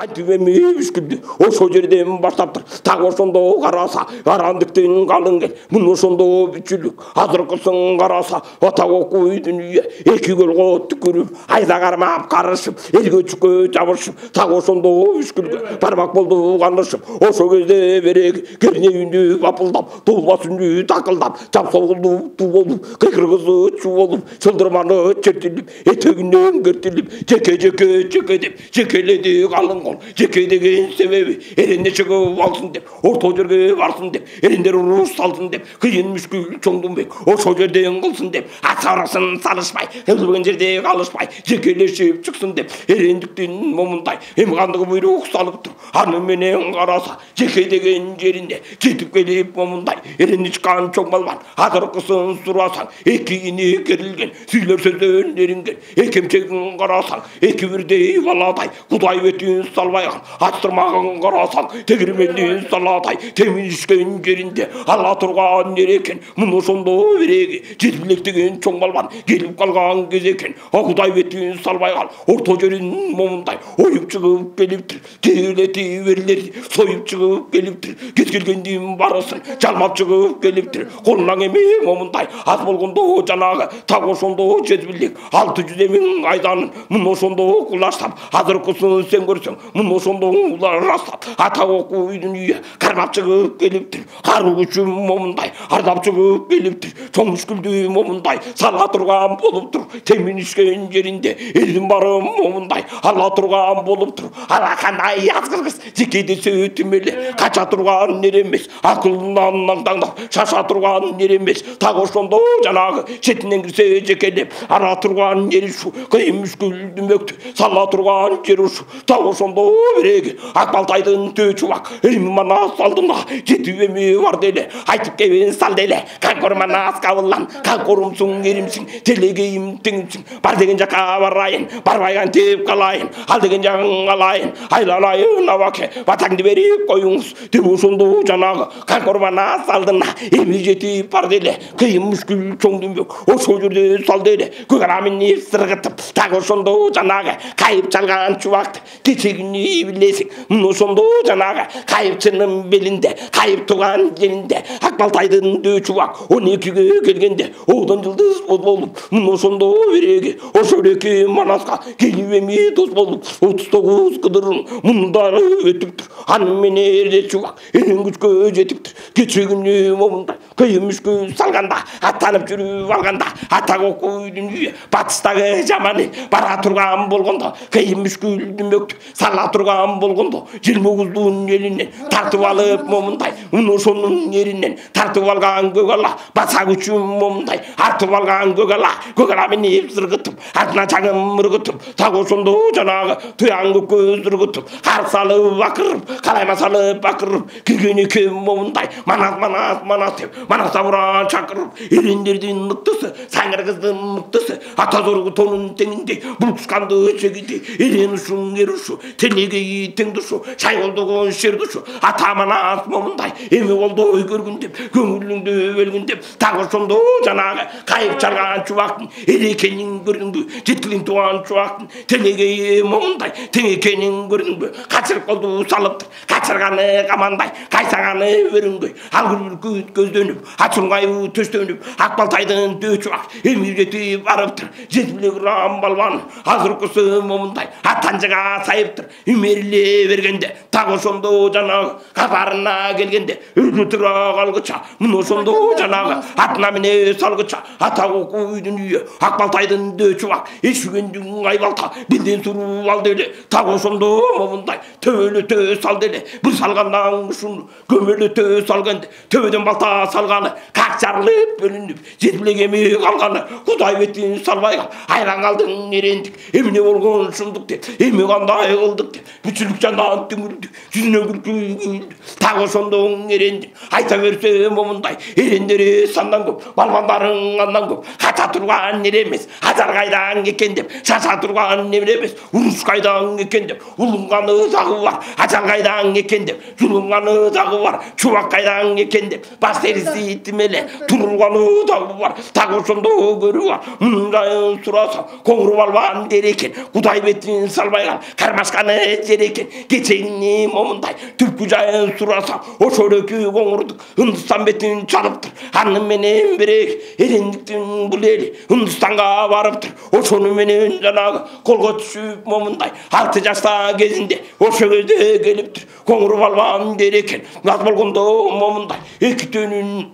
айтып эми үшкүлдү ошол жерден баштаптыр. Так ошондо караса арандыктын калың кел. Мун ошондо бүчүлүк. Азыркысын караса ата окуй дүнүйө. Эки көлгө түкүрүп, айда кармап карышып, элгөчкө жабышып, так ошондо үшкүлгө бармак болду канышып. Ошо кезде берек кернеюндү бапылдап, толбас үндү такылдап, жапсолгулду ту болуп, кыйкыргызы чу болуп, чылдырманы чертилип, этегинен кертилип, жеке деп жекеледи калың кол. Жеке деген себеби эренде чыгып алсын деп, орто жерге барсын деп, эрендер уруш салсын деп, кыйын мүшкүл чоңдунбек ошол жерден кылсын деп, ачарасын салышпай, кылбыгын жерде калышпай, жекелешип чыксын деп, эрендиктин момундай эми кандыгы буйрук салып тур. Аны менен караса жеке деген жеринде жетип келип момундай эренди чыккан чоң балбан. Азыркысын сурасаң эки ини керилген, сүйлөр сөздөн эринген, экемчегин карасаң эки бирдей баладай, Кудай бетин салбайган, ачтырмагын карасаң тегирмендин саладай, темишкен жеринде ала турган жер экен. Мун ошондо береги жетип элек деген чоң балбан келип калган кез экен. Кудай бетин салбайган орто жерин момундай оюп чыгып келиптир. Келети берлери союп чыгып келиптир. Кез келгендин барысын жалмап чыгып келиптир. Колунан эми момундай аз болгондо жанагы так ошондо жетип элек 600 миң айданын мун ошондо кулаштап, азыркысын сен көрсөң мун ошондо уларастап, ата окуй дүнүйө кармап чыгып келиптир. Каруу күчүм момундай ардап чыгып келиптир. Чоң мүшкүлдү момундай сала турган болуптур. Теминишкен жеринде элдин бары момундай ала турган болуптур. Ала кандай азгыргыс жеке десе өтүмеле кача турган нер эмес, акылынан аңдаңдап шаша турган нер эмес. Так ошондо жанагы четинен кирсе жекелеп ара турган жери ушу, кыйын мүшкүл дүмөктү сала турган жери ушу. Так ошондо береги Акбалтайдын төө чубак эми манас алдына жетип эми бар деле, айтып кебин сал деле. Канкор манас кабыллан, канкорумсуң эримсиң, телегейим теңимсиң. Бар деген жака барайын, барбай кантип калайын, ал деген жагын алайын, айланайын абаке, батаңды берип коюңуз деп ошондо жанагы канкор манас алдына эми жетип бар деле. Кыйын мүшкүл чоң дүмбөк ошол жерде сал деле. Көк арамини сыргытып, так ошондо жанагы кайып чалган чубакты кечегини билесиң. Мун ошондо жанагы кайыпчынын белинде, кайып турган жеринде Акбалтайдын дөө чубак 12ге келгенде оодон жылдыз болуп, мун ошондо береги ошол эки манаска келип эми дос болуп 39 кыдырын мундары өтүптүр. Аны менен эле чубак эрен күчкө жетиптир. Кечегини момундай кыйын мүшкүл салганда, аттанып жүрүп алганда, ата окуй дүнүйө батыстагы жаманы бара турган болгондо, кыйын мүшкүл дүмөктү сала турган болгондо, 29-дун элинен тартып алып момундай, мун ошонун эринен тартып алган көк ала, баса күчүм момундай артып алган көк ала минип сыргытып, артына чаңым мыргытып, так ошондо жанагы туяң көккө сыргытып, кар салып бакырып, калайма салып бакырып, кирген экен момундай манас деп, манаса буран чакырып, эрендердин мыктысы, саңыр кыздын мыктысы, ата зоргу тонун теңиндей, булкусканды чегиндей, эрен ушуң ер ушу, тенегеи тең душу, чай колдогон шер душу, ата манас момундай эми болду ой көргүн деп, көңүлүңдү бөлгүн деп, так ошондо жанагы кайып чалган чубактын эл экенин көрдүңбү, жетилин туган чубактын тенегеи момундай тең экенин көрдүңбү. Качырып колду салыптыр, качырганы камандай, кайсаганы өрүңгөй, ал бүркүт көздөнүп, ачуңгайбы төстөнүп, Акбалтайдын төө чубак эми жетип барыптыр. Жетип эле кырган балбан азыркысы момундай атанжыга сайыптыр. Имериле бергенде, так ошондо жанагы кабарына келгенде, өзү тура калгыча, мун ошондо жанагы атына мине салгыча, ата окуй дүнүйө Акбалтайдын төө чубак эшүгөндүн айбалта билден суруп алды эле. Так ошондо момундай төбөлөтө салды эле. Бир салгандан ушуну көмөлөтө салганда, төбөдөн балта салганы как жарылып бөлүнүп, жетип эле эми калганы Кудай бетин салбайган. Айран калдың эрендик, эмне болгон шундук деп, эми кандай кылдык деп, бүчүлүк жандан түңүлдү, жүзүнөн күлкү күйүлдү. Так ошондо ның 에렌디 айта берсе момындай эрендери сандан көп балбандарың андан көп ката турган нер эмес ажар кайдан экен деп шаша турган нер эмес урус кайдан экен деп улунганы дагы бар ажал кайдан экен деп жулунганы дагы бар чубак кайдан экен деп бас териси тимеле турулганы дагы бар так ошондо көрү бар мунун жайын сураса коңур балбан дер экен кудай бетин салбай кал кармашканы жер экен кечени момундай түлкү жайын сураса ошол экөө коңурду Үндістан бетін чалыптыр. Анны менен берек эрендиктин бул эли Үндістанга барыптыр. Ошону менен жанагы колго түшүп момундай 6 жашта кезинде ошо кезде келиптир. Коңур балбан дер экен. Аз болгондо момундай 2 төнүн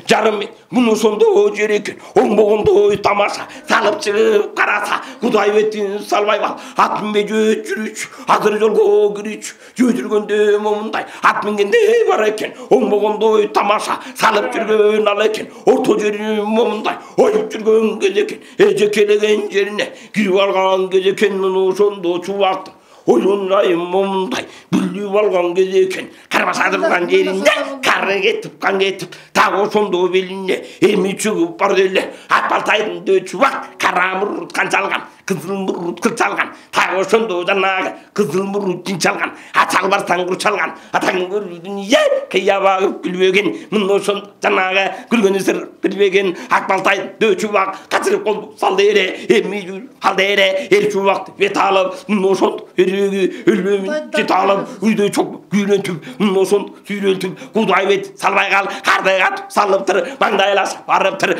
жарым муну ошондо жер экен. Оңбогондой тамаша салып чыгып караса кудай бетин салбай кал ат минбей жүрүчү азыр жолго кирүүчү жүргөндө момундай ат мингенде бар экен. Оңбогондой тамаша салып жүргөн ал экен. Орто жери момундай оюп жүргөн кез экен. Эжекелеген жерине кирип алган кез экен. Муну ошондо чубакты oyun rayım momday bildiği valgan gezeken karmasadırdan yerinde karı getip kan getip tağı sondu beline emi çıkıp var döyle atbaltaydın döçü bak karamur kan çalgan kızıl murut kıl çalgan tağı sondu canağı kızıl murut cin çalgan atal barsan kur çalgan atan görüldün ye kıya bağıp gülbegen mınno son canağı gülgünü sır bilbegen atbaltaydın döçü bak kaçırıp kol saldı ere emi jür haldı ere erçü vakti vet alıp mınno son ölümün citalım uydu çok güylentip nosun süylentip kudayvet salbay kal kardagat sallıptır mangdaylas varıptır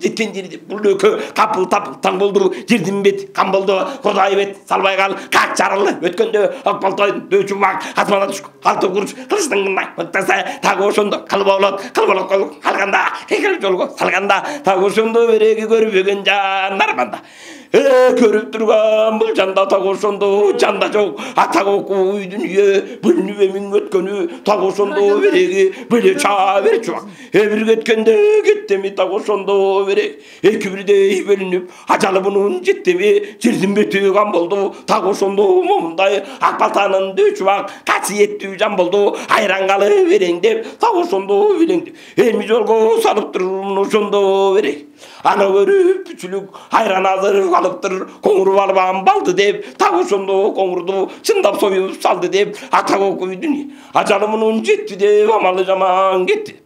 jetken jeri bul ökö kapıl tapıl taң boldu жердин бет кам болду кудайбет салбай кал как жарылды өткөндө акбалтайдын дөчү бак асмана түшкү алты курч кылычтыңгындай ыктаса так ошондо кылболот калганда экил жолго салганда так ошондо береги көрбөгөн жандар мында көрүп турган бул жанда так ошондо жанда жок атак окуу үйдүн үйө бөлүнүп эмиң өткөнү так ошондо береги бөлө чаа бер чубак бир кеткенде кеттеми так ошондо береги эки бирдей бөлүнүп ажалы мунун жеттеби жердин бети кам болду так ошондо момундай ак балтанын дөчүбак касиеттүү жан болду айрангалы берең деп так ошондо белеңдеп эми жолго салыптыр ошондо береги аны көрүп бүчүлүк айран азыр калыптыр коңур балбан балды деп так ошондо коңурду чындап союп салды деп атак окуйдун ажалы мунун жетти деп амалы жаман кетти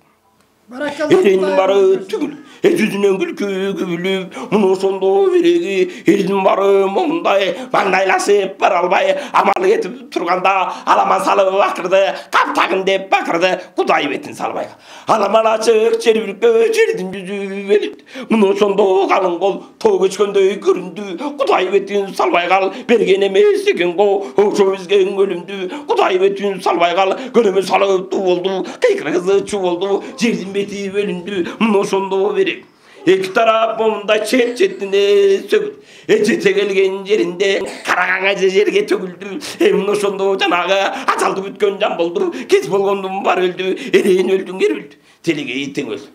эренин бары түгүл жүзүнөн күлкү күбүлүп муну ошондо береги элдин бары момундай маңдайлашып бара албай амалы кетип турганда аламан салып акырды каптагын деп бакырды кудай бетин салбай аламан ачык жер бүркө жердин жүзү белит муну ошондо калың кол тоо көчкөндөй көрүндү кудай бетин салбай кал берген эмес экен го ошо бизге өлүмдү кудай бетин салбай кал көлөмө салып туу болду кыйкыргызы чуу болду жердин бети бөлүндү муну ошондо береги эки тарап момундай чет-четине сөгүлдү жете келген жеринде караганга жерге төгүлдү эми ошондо жанагы ажалды бүткөн жан болду кез болгондун баары өлдү эрен өлдүң өлдү телеге тең өлдү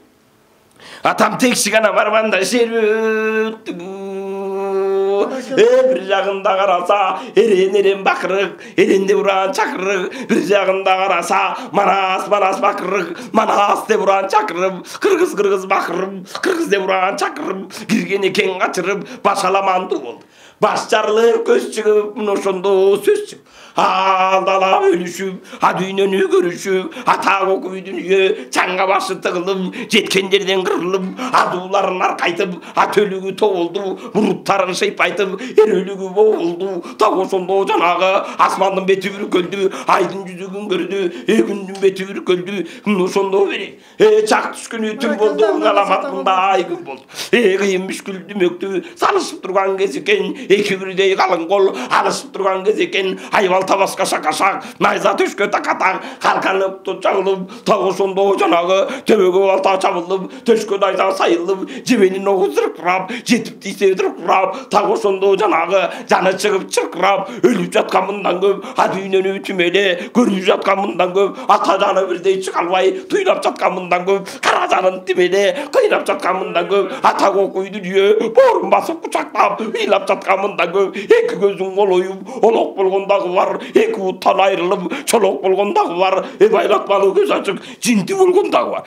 атам текши гана барманда жер өттү бир жагында караса эрен бакырык эренде буран чакырык бир жагында караса манас бакырык манас деп уран чакырып кыргыз бакырып кыргыз деп уран чакырып кирген экен качырып баш аламанды болду баш жарылып көз чыгып мына ошондо сөз чыгып алдала өлүшүп дүйнөнү көрүшүп атак окуйдун үйө чаңга башы тыгылып жеткен жерден кырылып адууларын аркайтып өлүгү тоболду буруттарын шыйпайтып өлүгү болду так ошондо жанагы асмандын бети бүркөлдү айдын жүзү күнгөрдү күндүн бети бүркөлдү ошондо береги чак түшкөнү түн болду аламатында ай күн болду кыйын мүшкүл дүмөктү салышып турган кез экен эки бирдей калың кол алышып турган кез экен айбал табаска шакашак найза төшкө такатак калканып чагылып так ошондо жанагы төбөгө балта чабылып төшкө найза сайылып жебенин огу зыркырап жетип тийсе дыркырап так ошондо жанагы жаны чыгып чыркырап өлүп жаткан мындан көп дүйнөнү түмөле көрүп жаткан мындан көп ата жаны бирдей чыга албай туйлап жаткан мындан көп кара жанын тимеле кыйнап жаткан мындан көп ата окуйдун үйө боорун басып кучактап ыйлап жаткан мындан көп эки көзүн колоюп олок болгондагы бар бар, екі уттан айрылып чолок болгондагы бар, байлатманы көз ачык жинти болгондагы бар.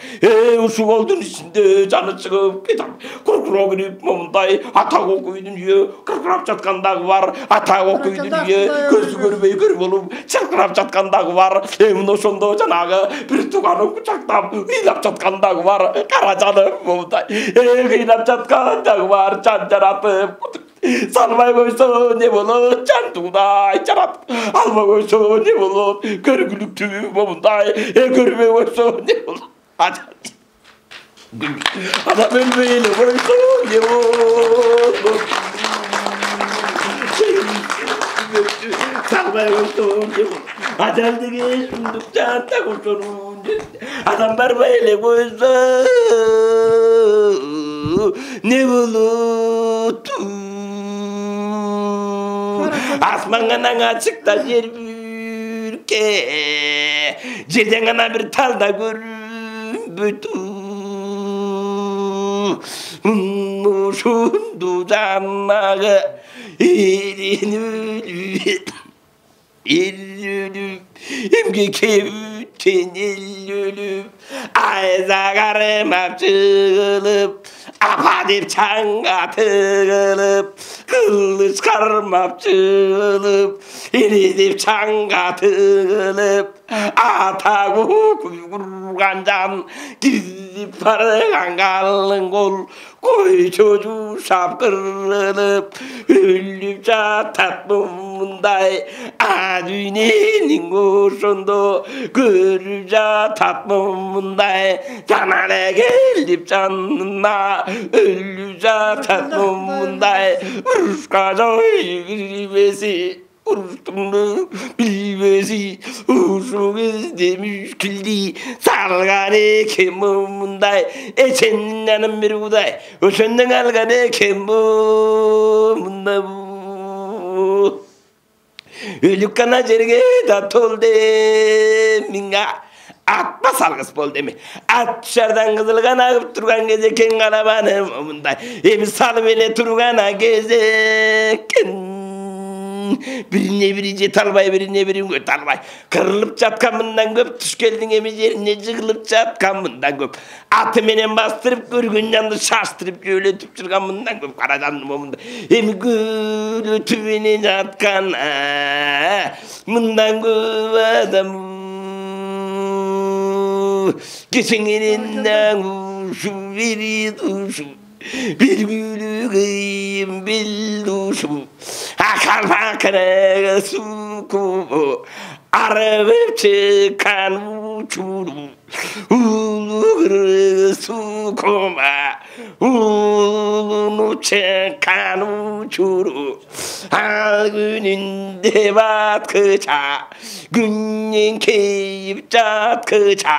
Ушу голдун ичинде жаны чыгып кетем. Куркуро кирип момундай ата окуйдун үйү кыркырап жаткандагы бар, ата окуйдун үйү көзү көрбөй көр болуп чыркырап жаткандагы бар. Мына ошондо жанагы бир туганын кучактап ыйлап жаткандагы бар. Кара жаным момундай ыйлап жаткандагы бар. Жан жаратып салмай койсо не болот, жандуудай жаратып албай койсо не болот, көргүлүктүү момундай көрбөй койсо не болот. Адам өлбөй эле койсо не болот, салмай койсо не болот. Ажал деген шундук жаатта ошонун адам барбай эле койсо не болот. Асманга ачыкта жер бүрке, жерден гана бир талда көрүнбөйт. Ушунду жанагы эл эмге кебүткен эл өлүп, айза кармап жыгылып, апа деп чаңга тыгылып, кылыч кармап жыгылып, эне деп чаңга тыгылып, ата курган жан кирип барган калың кол, койчо жушап кырылып, өлүп жатат мындай дүйнөнүн ошондо көрүп жатат мындай жана эле келип жанына өлүп жатат мындай урушка жой кирбеси уруштуңду билбеси ушу кезде мүшкүлди салган экен мындай эченин жаным бир удай ошондон алган экен мындай өлүп гана жерге да толду миңа атма салгыс болду эми ат шардан кызыл гана агып турган кезде кен карабаны мындай эми салып эле турган кезде экен бирине бири жете албай бирине бири өтө албай кырылып жаткан мындан көп туш келдиң эми жерине жыгылып жаткан мындан көп аты менен бастырып көргөн жанды шаштырып жөөлөтүп жүрган мындан көп кара жанды момундай эми көлөтүп эне жаткан мындан көп адам кесеңерен ушу бири душу bir gülüğüm bilduşum akalmakına sukumu arabıp çıkan uçurum ulu sukuma ulu çıkan uçurum al gününde batkıça günün keyif çatkıça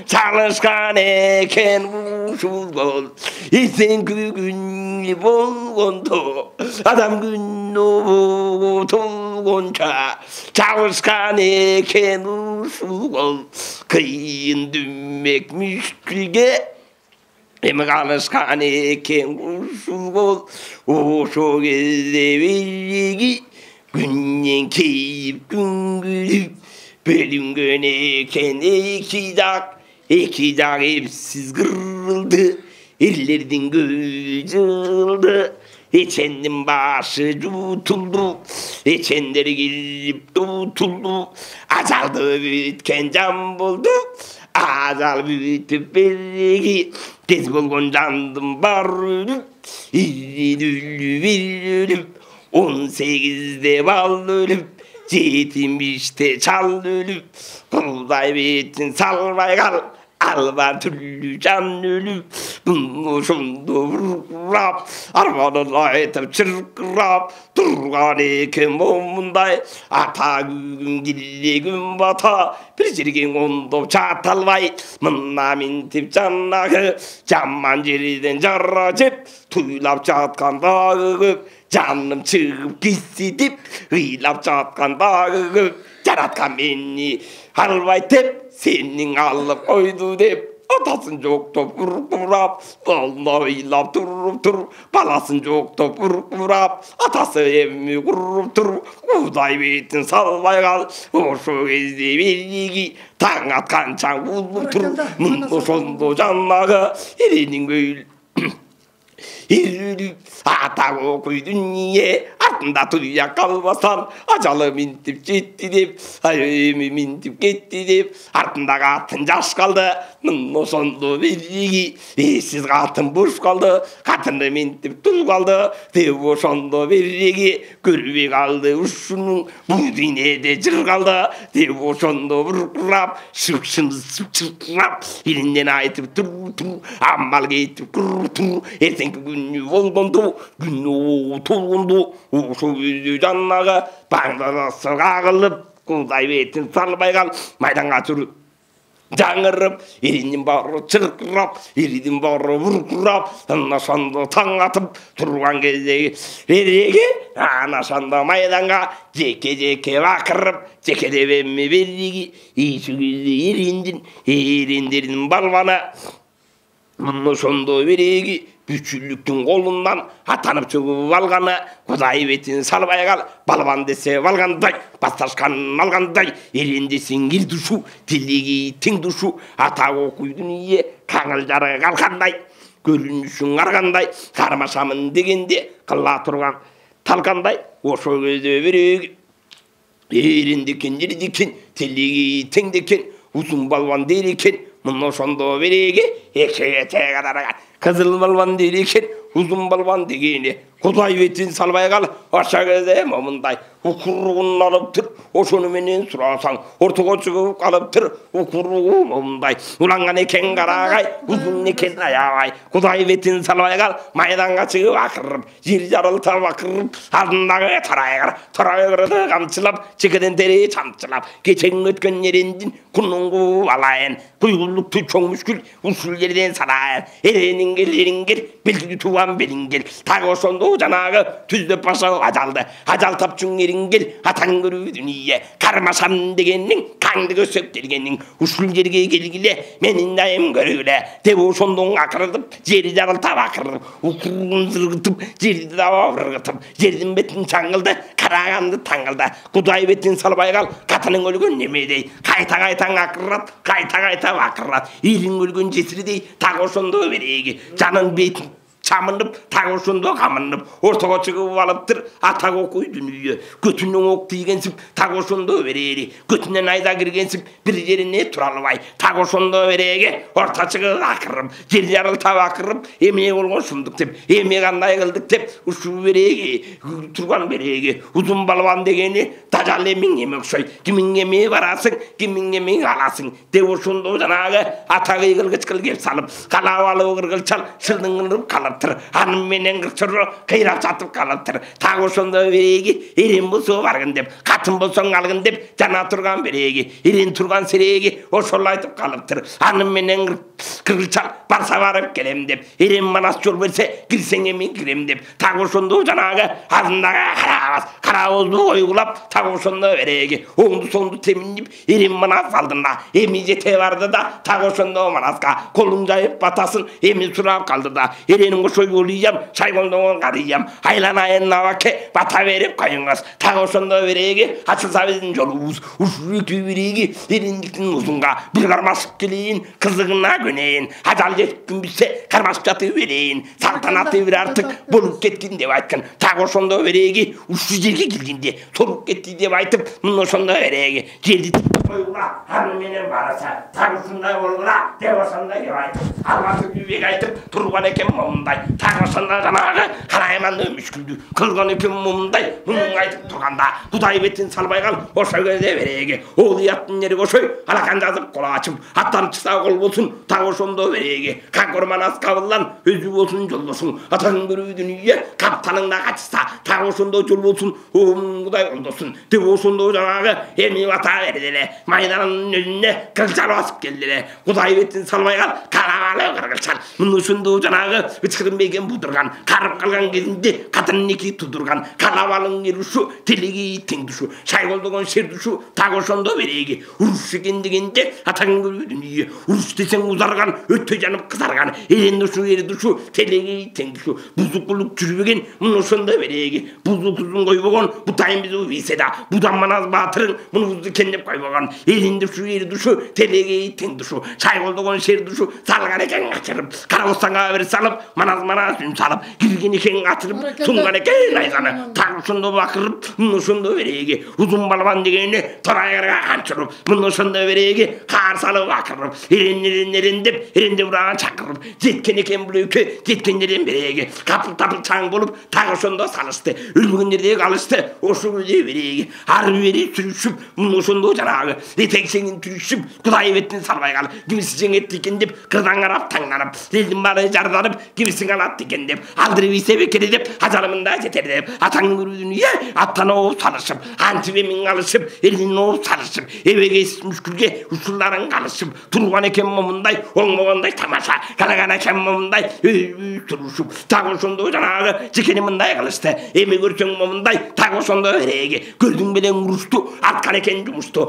çalışkan eken uçul bol İsen gün bolgondo adam gün tolgonca çalışkan eken uçul bol kıyın dümmek müşkülge Emi kalışkan eken uçul bol oşo gezde bilgi günden keyif gün gülüp bölüngen eken iki dak hepsiz kırıldı ellerden göz yıldı içendim başı yutuldu içenleri girip tutuldu azaldı bitken can buldu azal bitip belki tez bolgon candım var ölüp bir ölüp 18'de bal ölüp 70'te çal ölüp kulday bitin salvay kal alba türlü can ölüp şundu vurrap armanın ayetip çırkırap durgan eken momундай ata gün gille gün bata bir jirgen ondo çatalbay mınna mintip jannagı jamman жерден жара жеп туйлап жаткандагы көп жаным чыгып кетси деп ыйлап жаткандагы көп жараткан мени албайт деп сенин алып койду деп атасын жоқтап ұрып қолына илап тұрып баласын жоқтап ұрып атасы емі ұрып тұр удай бетін салмай қал ошо кезде береги таң атқанша ұлып тұр мұны сонды жаннағы еренің көйл ата көй дүние артында тұя қалмасан ажалы ментіп жетті деп айымы ментіп кетті деп артында қатын жас қалды мұны сонды береги ессіз қатын бош қалды қатыны ментіп тұл қалды деп ошонды береги көрбей қалды ұшының бұл дүниеде жыр қалды деп ошонды бұрқырап шырқырап елінен айтып тұр амал кетіп тұр ертеңгі күні болғанды күні толғанды ошо кезде жаннағы баңдаласы қағылып құлдай бетін салмай қал майданға жүріп жаңырып еріннің бары чырқырап ерінің бары бұрқырап анашанды таң атып тұрған кезде береге анашанды майданға жеке бақырып жекелеп емме береги еші кезде ерендердің балбаны мұны сонды береги бүчүлүктүн колунан атанып чөгүп алганы Кудай бетин салбай кал балбан десе алгандай басташканын алгандай эрендесиң ир душу тилиги тең душу ата окуйдун ие каңыл жары калкандай көрүнүшүң аргандай кармашамын дегенде кыла турган талкандай ошол кезде береги эрендекен ирдекен тилиги теңдекен узун балбан дейт экен мұны ошондо береги экеге тегадараган кызыл балбан дейт экен узун балбан дегени Кудай бетин салбай кал ошо кезде момундай укуругун алыптыр ошону менен сурасаң ортого чыгып калыптыр укуругу момундай уланган экен карагай узун экен аябай Кудай бетин салбай кал майданга чыгып акырып жер жарылтап акырып алдындагы тарайгырды камчылап чекеден тери чамчылап кечең өткөн эрендин кунуңгу алайын куйгулукту чоң мүшкүл ушул жерден салайын эриңгел белгилүү тууган белиңгел так ошондо жанагы түздө паша ажал тапчуң эриңгел атаң көрүү дүние кармашам дегеннин каңды көсөк дегеннин ушул жерге келгиле менин дайым көргүлө деп ошондон акырылып жери жарылтап акырылып укуругун сыргытып жерди даба ыргытып жердин бетин чаңылды караганды таңылды Кудай бетин салбай кал катының өлгөн немедей кайта акырат кайта акырат ириң өлгөн жесирдей так ошондо береги жанын бетин чамынып так ошондо камынып ортого чыгып алыптыр ата окуй дүнүйө көтүнөн ок тийгенсип так ошондо берери көтүнөн айда киргенсип бир жерине тура албай так ошондо береги орта чыгып акырып жер жарылтап акырып эмне болгон шундук деп эме кандай кылдык деп ушул береги турган береги узун балбан дегени дажал эмиң эме окшойт кимиң эме барасың кимиң эме аласың деп ошондо жанагы ата кыйгылгычкыл кеп салып калабалы кыргылчал шылдыңырып калып анын менен кырчыры кыйрап жатып калыптыр так ошондо береги эрен болсо баргын деп катын болсоң алгын деп жана турган береги эрен турган сереги ошол айтып калыптыр анын менен кыргылчал барса барып келем деп эрен манас жол берсе кирсең эми кирем деп так ошондо жанагы алдындагы карабозду ойгулап так ошондо береги оңду соңду теминип эрен манас алдына эми жете барды да так ошондо манаска колун жайып батасын эми сурап калды да эренин ошой болуям шайгондон карыям айланайын абаке бата берип коюңуз так ошондо береги ачылса биздин жолубуз ушул береги эрендиктин узунга бир кармашып келейин кызыгына көнейин ажал жеткин билсе кармашып жатып берейин салтанаты бир артык болуп кеткин деп айткан так ошондо береги ушул жерге келгенде соруп кетти деп айтып мына ошондо береги жерди койгула аны менен бараса так ушундай болгула деп ошондой деп айтып албаты күбек айтып турган экен момундай так ошондо жанагы карайман мүшкүлдү кылган экен момундай муну айтып турганда Кудай бетин салбай кал ошол кезде береги ол уяттын жери ошой алакан жазып кол ачып аттанып чыкса кол болсун так ошондо береги какор манас кабылдан өзү болсун жолдошуң атаң көрүү дүнүйө каптаныңда качса так ошондо жол болсун Кудай колдосун деп ошондо жанагы эми бата берди эле майданын өзүнө кыргылчал басып келди эле Кудай бетин салбай кал карабалы кыргылчал мына ошондо жанагы ашырмеген будырған қарып қалған кезінде қатыннеки тудырған қалабалың еруші телеги теңдуші шай қолдыған сердуші тағы ошондо береги ұрыс екен дегенде атаң көрбедің үйе ұрыс десең ұзарған өтте жанып қызарған ерендуші ердуші телеги теңдуші бұзық бұлық жүрбеген мұны ошондо береги бұзық бұзын қойбаған бұтайын біз увиседа бұдан маназ батырың мұны бұзды кендеп қойбаған ерендуші ердуші телеги теңдуші шай қолдыған сердуші салған екен қашырып қарауыстанға бір салып маназ үн салып кірген екен атырып сұнған екен айзаны тағы ошондо бақырып мұны ошондо береги ұзын балбан дегені торайырға қаншырып мұны ошондо береги қар салып ақырып ерендеп ұраған шақырып жеткен екен бұл өке жеткендерден береги қапыл чаң болып тағы ошондо салышты өлгендердегі алышты ошо көде береги ары бери сүрүшүп мұны ошондо жанагы етексеңін түрүшүп құдай бетін салбай қалып кимisi жеңетті екен деп қырдан қарап таңданып елдің бары жарданып кимисін алады екен деп алдырып исе бекере деп ажалымында жетер деп атаңның көрудін үйе аттан оғып салышып антибемен алышып елден оғып салышып эбеге мүшкілге ұшыларын қалышып тұрған екен момындай оңмағандай тамаша қалаған екен момындай тұрышып тағы ошондо жанагы жекені мындай қылышты эме көрсең момындай тағы ошондо береги көрдің белең ұрышты атқан екен жұмысты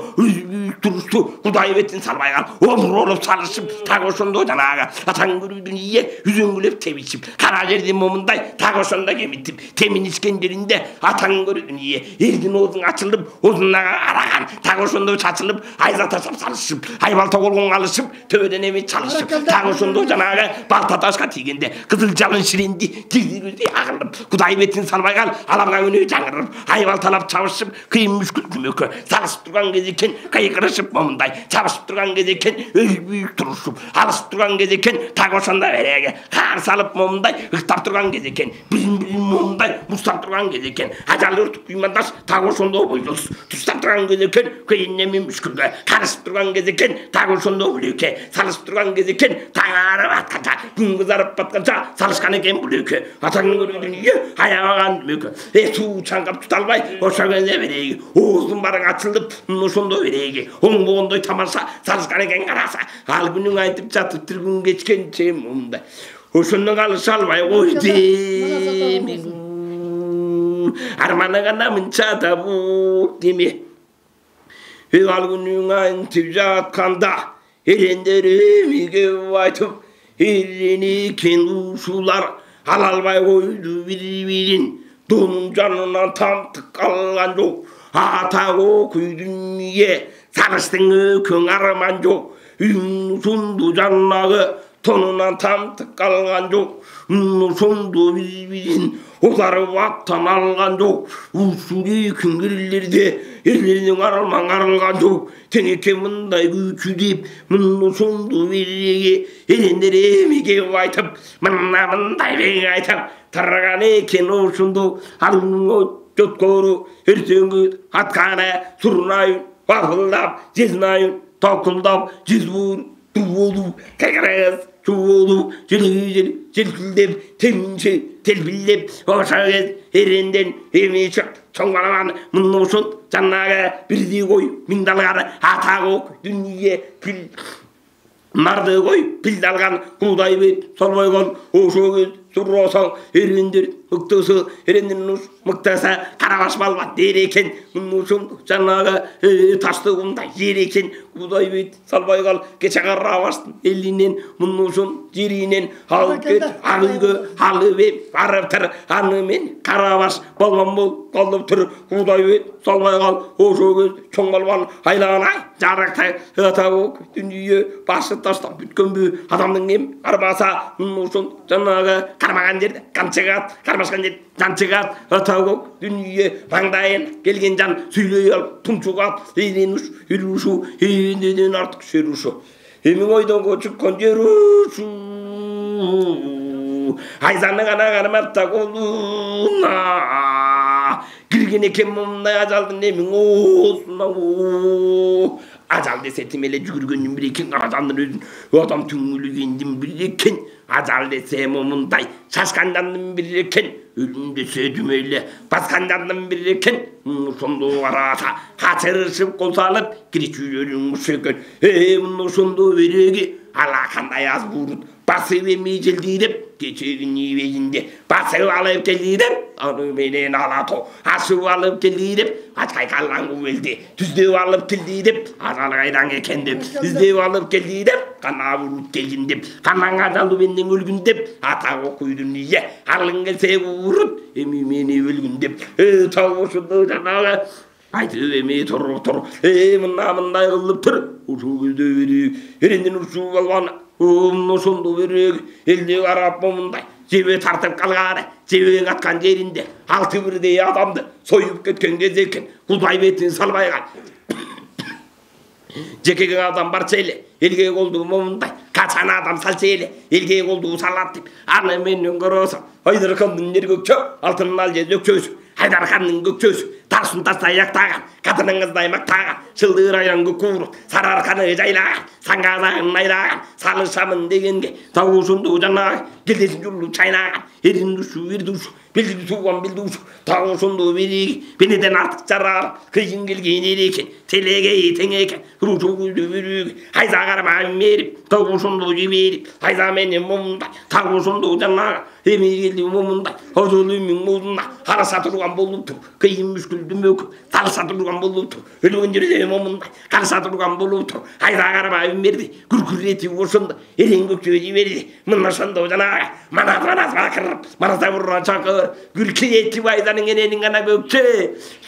тұрышты құдай бетін салбай қалып омыр салышып тағы ошондо жанагы атаң көрүүдүн ийе үзөңгүлөп тебишип кара жерде момундай тағы ошондо кемитип темин ичкен жеринде атаң көрүүдүн ийе элдин оозун ачылып озунага араган тағы ошондо чачылып айза ташап салышып айбалта колгон алышып төбөдөн эми чалышып тағы ошондо жанагы балта ташка тийгенде кызыл жалын ширенди жирдирүүдөй агылып кудай бетин салбай кал алабга күнөө жаңырып айбалталап чабышып кыйын мүшкүл күмөккө салышып турган кез экен кыйкырышып момундай чабышып турган кез экен өйбүйүк турушуп алышып турган кез экен тағы ошондо береги кар салып момундай ыктап турган кез экен билин момундай мустап турган кез экен ажал өртүп куймандаш тағы ошондо бойдос тустап турган кез экен кыйын эми мүшкүлгө карышып турган кез экен тағы ошондо бүлөккө салышып турган кез экен таң аарып атканча күн кызарып батканча салышкан экен бүлөккө атаңдын көрүүдүн үйү аябаган мөкө суу чаңгап тута албай ошо кезде береги оозун барың ачылып ошондо береги оңбогондой тамаша салышкан экен караса ал күнүң айтып жатып түргүн кечкенче момундай ошондо калыша албай койду арманы гана мынча табу деме ал күнүң айтып жатканда эрендер эмиге айтып ирене экен ушулар ала албай койду бири бирин донун жанынан тантык калган жок атагы күйдүн ийе салыштың өкөң арман жок үн сунду жаннагы тонунан тантык калган жок ошондо бири-бирин озарып аттан алган жок ушули күнгирлерде эрлердин аралман арылган жок теңеке мындай күүчү деп ошондо биреги эрендер эмиге айтып мындай бек айтып тарган экен ошондо алынын жоткору эртеңки атканы сурнайын бакылдап жезнайын токулдап жезбур туулу кайгырыз чуулу желкилдеп теминче телбилдеп ошо кез эренден эми чоң балабан мына ошол жанагы бирдей кой миңдалгары атагы дүние пил нарды кой пилди алган куудай бет солбой кол ошо кез суросоң эрендер мыктысы эрендин мыктаса карабаш балбат дер экен ошондо жанагы ташты кумдай жер экен куудай бет салбай кал кече карабаштын элинен ошон жеринен алып кет ал үйгө алып барыптыр аны мен карабаш балбан болуп калыптыр куудай бет салбай кал ошо кез чоң балбан айлаган ай жарыктай атабок дүнүйө башы таштап бүткөнбү адамдын эми кармаса ошол жанагы кармаган жерде кан чыгат кармашкан жерде жан чыгат атабок дүнүйө маңдайын келген жан сүйлөй алып тумчугат эленуш үрүшу эндеден артык шерушу эми ойдонго чыккан жерушу айзаны гана кармапта колуна кирген экен мындай ажалдын эмиң оозуна ажал десе тим эле жүгүргөндүн бири экен ажалдын өзүн адам түңүлгөндүн бири экен ажал десе момундай шашкан жандын бири экен өлүм десе дүмө эле баскан жандын бири экен ошондо караса качырышып кол салып киричүүлөрүң ушу экен мына ошондо береги ала кандай аз буурут басып емей желдейдіп кешегі небезінде басып алып келді деп оны менен алату ашып алып келді деп ачқай қалған көмелде түздеп алып келді деп ажал қайдан екен деп іздеп алып келді деп қана бұрып келгін деп қанан ажалы беннен өлгін деп атағы құйдым ие алың келсе бұрып эми мені өлгін деп тау ұшынды жаңағы айтып емей тұр мындай қылып тұр ұшу көзде берек еренден ұшу балбаны ошондо берек элде карап момундай жебе тартып калганы жебе каткан жеринде 6 бирдей адамды союп кеткен кезде экен Кудай бетин салбай калды жекеге адам барча эле элге колду момундай качан адам салча эле элге колду салат деп аны менен көрөсөң Айдархандын жер көкчө алтын ал жер көкчөсү Айдархандын көкчөсү тарсын тастай яктаган катынын кыздай мактаган шылдыр айран көккууру сарыарканы жайлаган саңгазагын айлаган салышамын дегенге тау ошондо жанагы келдесин жулуп чайнаган эрин душу бир душу билди сууган билди ушу тау ошондо бириги бенеден артык жарар кыйын келген эл экен телеге тең экен рушуу көздө бириги айза кармай мерип тау ошондо жиберип айза менен момундай тау ошондо жанагы эми келди момундай ожол эмиң музуна караса турган болуптур кыйын мүшкүл дүмөкү талса турган болуптур өлгөн жерде момундай караса турган болуптур айза кармай мерди күркүретип ошондо эрең көкчөгө жиберди мына ошондо жанагы манас бакырып манаса бурра чакыр күркүретип айзанын эненин гана көкчө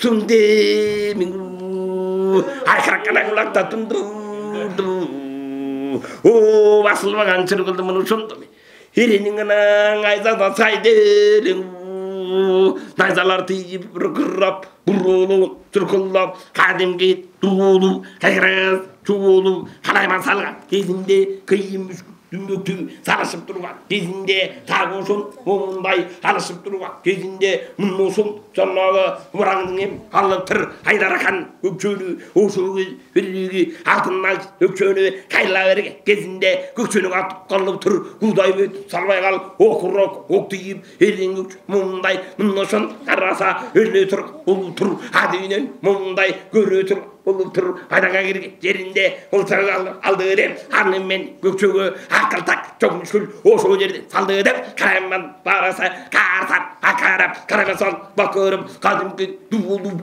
сунде миңу айкырак гана кулакта тундурду о басылбаган чыргылды мына ошондо эренин гана айзада сайдерин найзалар тийип кырап бурулуп чуркулап кадимки дуулу кайрас чуулу калайман салган кезинде кыйын дүмөктү салышып турган кезинде так ошон момундай алышып турган кезинде мына ошол жанагы мураңдын эми алыптыр Айдархан көкчөнү ошо бириги алтын ал көкчөнү кайла берген кезинде көкчөнү атып калыптыр Кудай бет салбай калып окурок ок тийип эрин көкчө момундай мына ошон караса өлө тур улуптур адыйнен момундай көрө тур улуптур пайдага кирген жеринде улчак алды деп аны мен көкчөгө акыл так чоң мүшкүл ошол жерден салды деп карайман бараса каарсан акарап карабасан бакырып кадимки дуулуп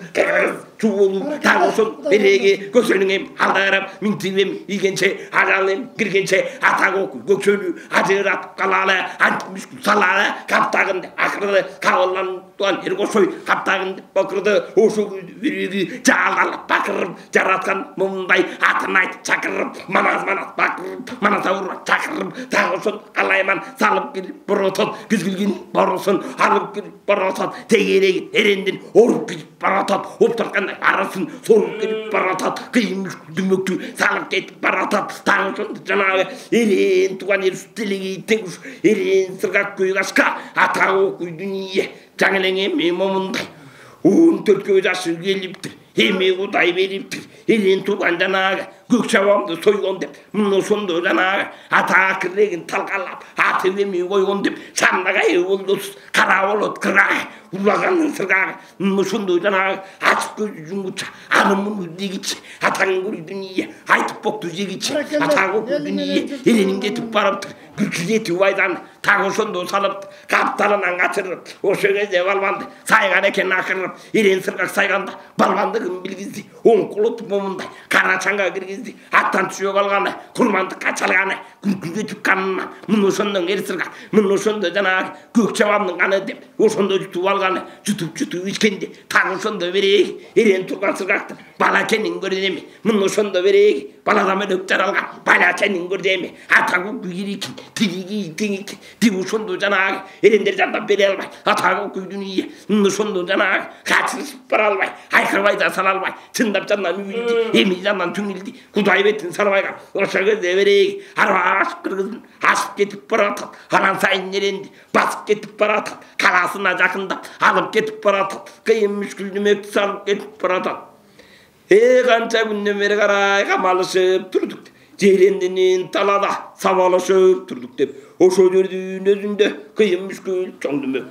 чуулуп так ошол береги көкчөнүн эми алдарап минтибем ийгенче ажалым киргенче атак көкчөнү ажыратып калалы антип мүшкүл салалы каптагынды акырды кабылланған эргошой каптагынды бакырды ошол береги жаалалап бакырып жараткан момундай атын айтып чакырып манас бакырып манаса урма чакырып так ошол калайман салып кирип боротот күзгүлгүн боросун алып кирип боротот тегерегин эрендин оруп кетип баратат оптаркандай арасын соруп кетип баратат кыйын дүмөктү салып кетип баратат так ошондо жанагы эрен тууган эр телеги тең уш эрен сыргак көй кашка атак окуй дүние жаңы элең эми момундай 14 жашы келиптир эми Кудай бериптир эрен тууган жанагы көк чабамды сойгон деп мына ошондо жанагы ата кирегин талкалап атып эми койгон деп сандагай болдосуз кара болот кыргагы улаганын сыргагы мына ошондо жанагы ачык көздү жумгуча аны муну дегичи атаң көрү дүние айтып бокту жегичи атак окуу дүние эренин кетип барыптыр күркүретип айданы так ошондо салыптыр капталынан качырып ошо кезде балбанды сайган экен акырып эрен сыргак сайганда балбандыгын билгизди оңкулутуп момундай кара чаңга киргизди аттан түшө калганы курмандыкка чалганы күркүретип канына мына ошондон эр сыргак мына ошондо жанагы көк чабамдын каны деп ошондо жутуп алганы жутуп ичкенде так ошондо береги эрен турган сыргактын бала экенин көрдү эми мына ошондо береги баладан өлөк жаралган бала экенин көрдү эми атак окуй кирикин тириги тең экен деп ошондо жанагы эрендер жардам бере албай атак окуй дүние мына ошондо жанагы качырышып бара албай айкырбай да сала албай чындап жандан үйүлдү эми жандан түңүлдү Кудай бетин салбай калып ошо кезде береги араба ашып кыргызын ашып кетип баратат анан сайын эренди басып кетип баратат каласына жакындап алып кетип баратат кыйын мүшкүл дүмөктү салып кетип баратат канча күндөн бери карай камалышып турдук жерендинин талада сабалашып турдук деп ошол жердин өзүндө кыйын мүшкүл чоң дүмөк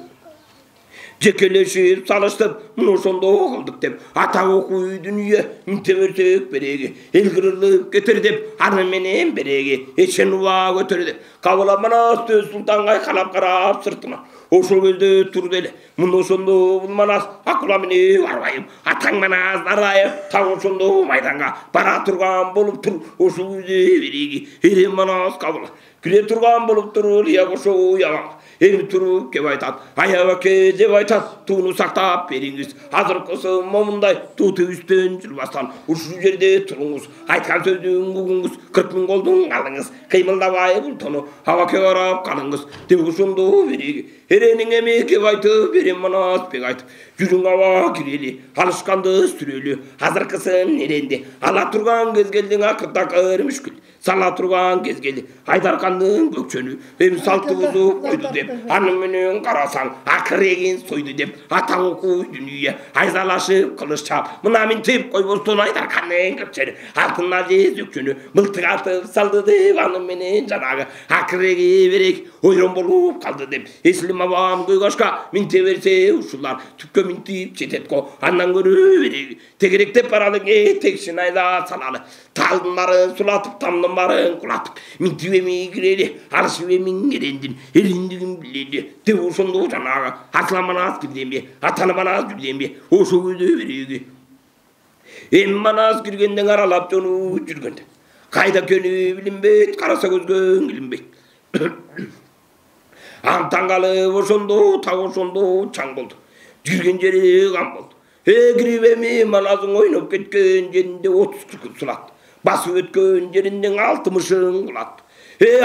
жекелешип салыштып мына ошондо кылдык деп ата окуй дүнүйө мынте берсек береги эл кырылып кетер деп аны менен береги эчен уба көтөр деп кабыл манас төз султанга айкалап карап сыртынан ошол кезде турду эле мына ошондо бул манас акула менен барбайым атаң манас нарайып так ошондо майданга бара турган болуп тур ошол кезде береги эрем манас кабыл кире турган болуп тур ыя кошо ябаңга эми туруп кеп айтат аябаке деп айтат тууну сактап бериңиз азыркысы момундай туу түбүстөн жылбастан ушул жерде туруңуз айткан сөздүн угуңуз 40 000 голдун алыңыз кыймылдабай бултону абаке карап калыңыз деп ошондо береги эренин эми кеп айтып берем манас бек айтып жүрүң аба кирели алышканды сүрөлү азыркысын эренди ала турган кез келдиң акыртакыр мүшкүл сала турган кез келди айдаркандын көкчөнү эми салтты бузуп койду деп аны менен карасаң акырегин сойду деп атаң окуй дүнүйө айзалашып кылыч чаап мына минтип койбостон айдаркандын көкчөнү алтын ажез өкчөнү мылтык атып салды деп аны менен жанагы акыреги берек ойрон болуп калды деп эслим абам көйгашка минте берсе ушулар түпкө минтип жетет го андан көрө береги тегеректеп баралың текшин айда салалы талдын барын сулатып тамдын барын кулатып минтип эми кирели алышып эми эрендин элиндигин билели деп ошондо жанагы аслан манас кирденби атаны манас жүрденби ошол кезде береги эми манас киргенден аралап жонуп жүргөндө кайда экени билинбейт караса көзгө илинбейт антаң калып ошондо так ошондо чаң болду жүрген жери кам болду кирип эми манасың ойноп кеткен жеринде 30 күн сулат басып өткөн жеринден 60 кылат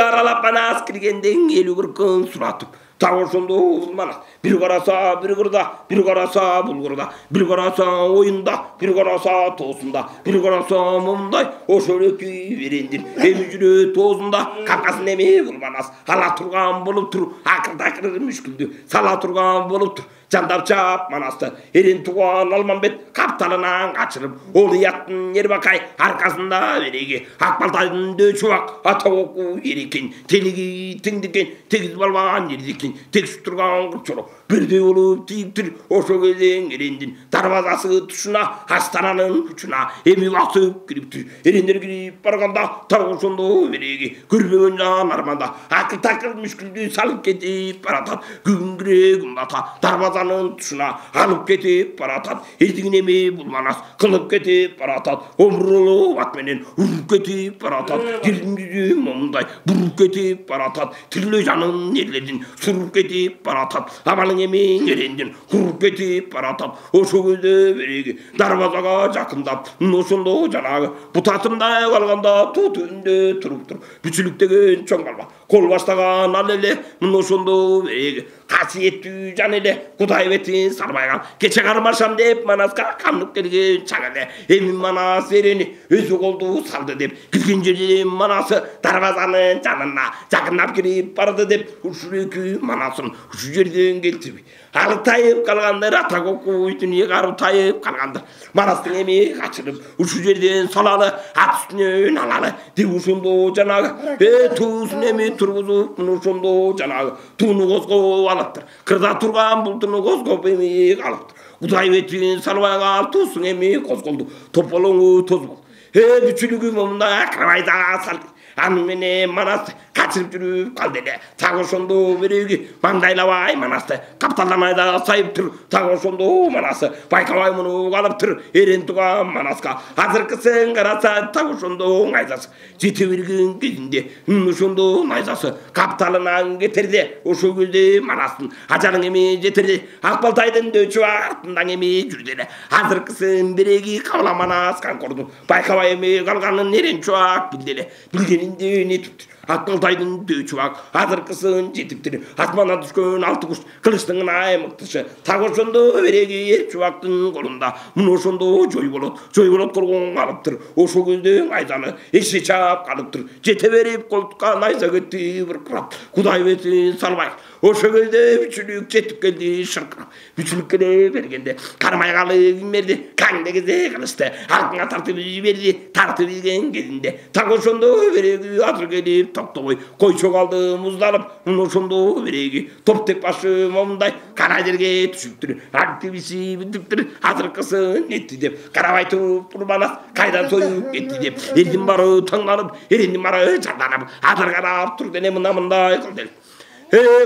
аралап манас киргенден 50 күн суратып так ошондо манас бир караса бир кырда бир караса бул кырда бир караса оюнда бир караса тоосунда бир караса момундай ошол эки берендин эми жүрө тоосунда капкасын эми бул манас ала турган болуп тур акырдакыр мүшкүлдү сала турган болуп тур жандап чап манасты эрен туган алмамбет капталынан качырып ол ыяттын эрбакай аркасында береги акбалтайдын дөй чубак ата оку эрекен телиги теңдикен тегиз балбан жердикен текшип турган курчоло бирдей болуп тийиптир ошол кезден эрендин дарбазасы тушуна астананын күчүна эми басып кириптир эрендер кирип барганда так ошондо береги көрбөгөн жан арманда акыл такыр мүшкүлдү салып кетип баратат күн кире күн бата дарбазанын тушуна алып кетип баратат элдигин эми бул манас кылып кетип баратат омурулуп ат менен уруп кетип баратат жердин жүзү момундай буруп кетип баратат тирилөө жанын эрлердин суруп кетип баратат абалың эми эрендин куруп кетип баратат ошол кезде береги дарбазага жакындап ошондо жанагы бутасындай калганда туу түбүндө туруп тур бүчүлүк деген чоң балба кол баштаган ал эле мына ошондо береги касиеттүү жан эле кудай бетин салбай кал кече кармашам деп манаска камнып келген чаң эле эми манас эрени өзү колду салды деп кирген жерде манасы дарбазанын жанына жакындап кирип барды деп ушул эки манасын ушул жерден келтирбей ары тайып калгандар ата окуй дүнүйөгө ары тайып калгандар манастын эми качырып ушул жерден салалы ат үстүнөн алалы деп ошондо жанагы туусун эми тургузуп мына ошондо жанагы тууну козгоп алыптыр кырда турган бултуну козгоп эми алыптыр кудай бетин салбай кал туусуң эми козголду тополоңу тозбол бүчүлүгү момундай акырбайда салды аны менен манас качырып жүрүп калды эле так ошондо береги маңдайлабай манасты капталдан айда сайыптыр так ошондо манасы байкабай муну калыптыр эрен туган манаска азыркысын караса так ошондо найзасы жете берген кезинде ошондо найзасы капталынан кетерде ошол кезде манастын ажалың эми жетерде акбалтайдын дөчү артынан эми жүрдү эле азыркысын береги кабыла манас канкордун байкабай эми калганын эрен чубак билди эле билгенинде нетиптир Акбалтайдын дөй чубак азыркысын жетиптир асмана түшкөн алты куш кылычтын ынай мыктышы так ошондо береги эр чубактын колунда мына ошондо жой болот коргон алыптыр ошол кезде найзаны эши чаап калыптыр жете берип колтукка найза кетти быркырап кудай бетин салбай ошол кезде бүчүлүк жетип келди шыркырап бүчүлүк келе бергенде кармай калып берди каң дегизе кылычты артыңа тартып жиберди тартып ийген кезинде так ошондо береги азыр келип токтобой койчо калды музданып мына ошондо биреги топтеп башы момундай кара жерге түшүптүр активиси бүтүптүр азыркысын нетти деп карабай туруп турбанас кайдан союп кетти деп элдин баары таңданып эрендин баары жанданып азыр карап тур дене мындай кыл деле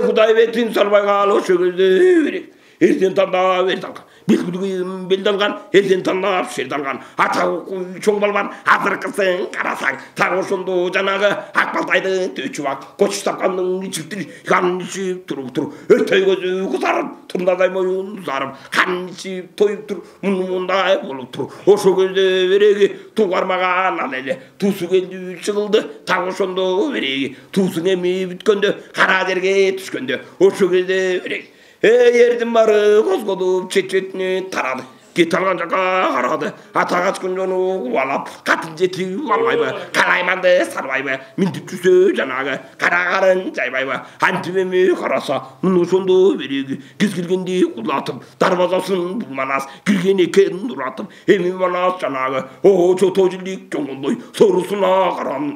Кудай бетин салбай кал ошо кезде берек элден тандап эр алган белгилүү белди алган элден тандап шерди алган ата чоң балбан азыркысын карасаң так ошондо жанагы ак балтайдын төчү бак кочуш тапкандын ичиптир канын ичип туруптур өтөй көзү кызарып тырнадай моюн узарып канын ичип тоюп тур мындай болуп тур ошо кезде береги туу бармаган ал эле туусу келди чыгылды так ошондо береги туусун эми бүткөндө кара жерге түшкөндө ошо кезде береги эрдин баары козголуп чет-четине тарады кете алган жака карады ата качкын жону убалап катын жетип албайбы калайманды сарбайбы минтип жүрсө жанагы кара карын жайбайбы антип эми караса мына ошондо береги кез келгенди кулатып дарбазасын булманас кирген экен уратып эми манас жанагы чото жилдик жоңгондой соорусуна карам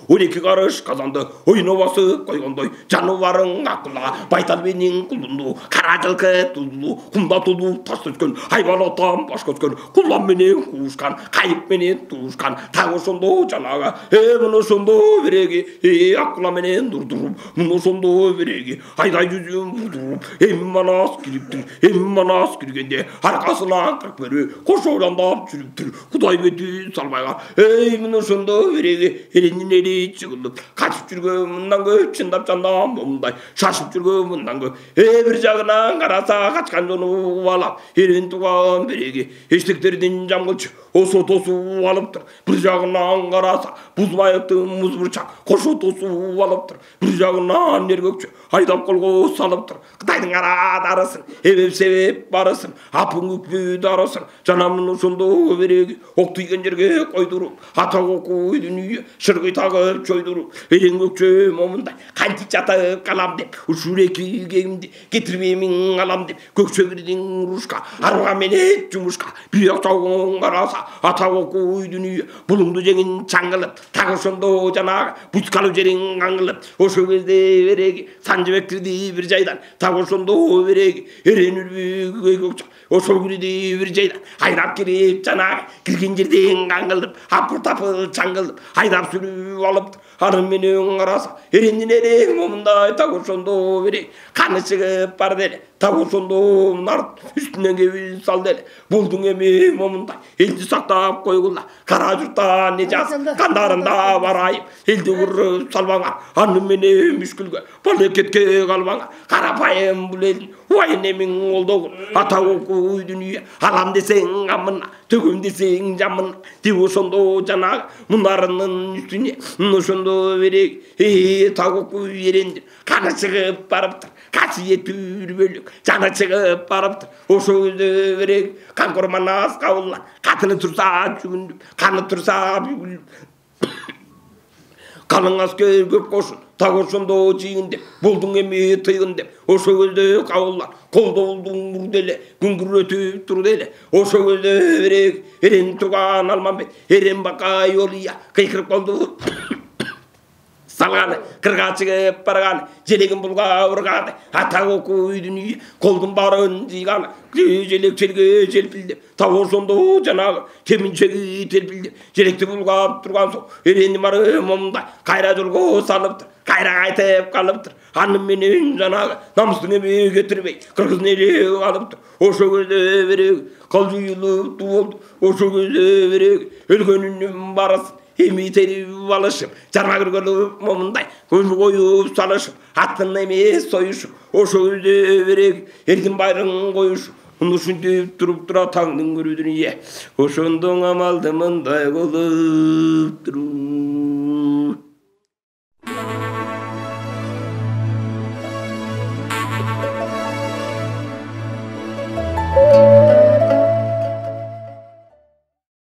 12 карыш казанды ойуна басып койгондой жаныбарың акылга байтал менин кулунду кара жылкы тулду кумда тулуу таш өткөн айбалатан баш көткөн кулан менен куушкан кайып менен туушкан так ошондо жанагы мына ошондо береги акыла менен дурдуруп мына ошондо береги айдай жүзүн будуруп эми манас кириптир эми манас киргенде аркасына кырк бөрү кошо жандап жүрүптүр Кудай бети салбайга мына ошондо береги элинин чыгылып качып жүргөн мындан көп чындап жандап момундай шашып жүргөн мындан көп бир жагынан караса качкан жону убалап эрен туган береги эчтектердин жамгылчы осотосу алыптыр бир жагынан караса буз майыктын муз бурчак кошо тосу алыптыр бир жагынан нергөкчө айдап колго салыптыр Кытайдын кара дарысын эбеп себеп барысын апың үкпү дарысын жанамын ошондо береги ок тийген жерге койдуруп ата окуй дүнүйө шыргый тагып чойдуруп эрең көкчө момундай кантип жатып калам деп ушул эки кегимди кетирбеймин алам деп көкчө кирдиң урушка арба менен жумушка бияк чогуң караса ата окуй дүнүйө булуңду жеңин чаңгылып так ошондо жанагы буткалып жериң аңгылып ошол кезде береги Санжыбек кирди бир жайдан так ошондо береги эрен үрбү көкчө ошол кирди бир жайдан айдап кирип жанагы кирген жерден аңгылып апыр тапыр чаңгылып айдап сүрүп алыптыр аны менен караса эрендин эрең момундай так ошондо береги каны чыгып бар деле так ошондо нарт үстүнөн кебиз салды эле болдуң эми момундай элди сактап койгула кара журтта не жаз кандарында барайып элди курып салбаңар аны менен мүшкүлгө балекетке калбаңар карапайым бул элдин уайын эмиң олдогун ата окуй дүнүйө алам десең амына төгөм десең жамына деп ошондо жанагы мунарынын үстүнө ошондо береги так окуй эрендин каны чыгып барыптыр касиеттүү бөлүк жаны чыгып барыптыр ошол кезде береги канкор манас кабылла катыны турса жүгүндүп каны турса бүгүлүп калың аскер көп кошун так ошондо жийин деп болдуң эми тыйгын деп ошол кезде кабылла колдолдуң урду эле күңгүр өтүп турду эле ошол кезде береги эрен турган Алмамбет эрен бакай олия кыйкырып калды салганы кырга чыгып барганы желегин булга урганы ата окуй дүнүйө колдун баарын жыйганы желек желге желпилдеп так ошондо жанагы теминчеги телпилдеп желекти булгап турган соң эрендин баары момундай кайра жолго салыптыр кайра кайтып калыптыр аны менен жанагы намустун эми кетирбей кыргыздын эли калыптыр ошол кезде береги кал жыйылып болду ошол кезде береги өлгөнүнүн барысын эми терип алышып жарма кіргөлүп момундай көз коюп салышып аттын эми союшуп ошол кезде береги эрдин байрын коюшуп ушинтип туруп тура таңдын көрүүдүн ошондо амалды мындай кылып туруп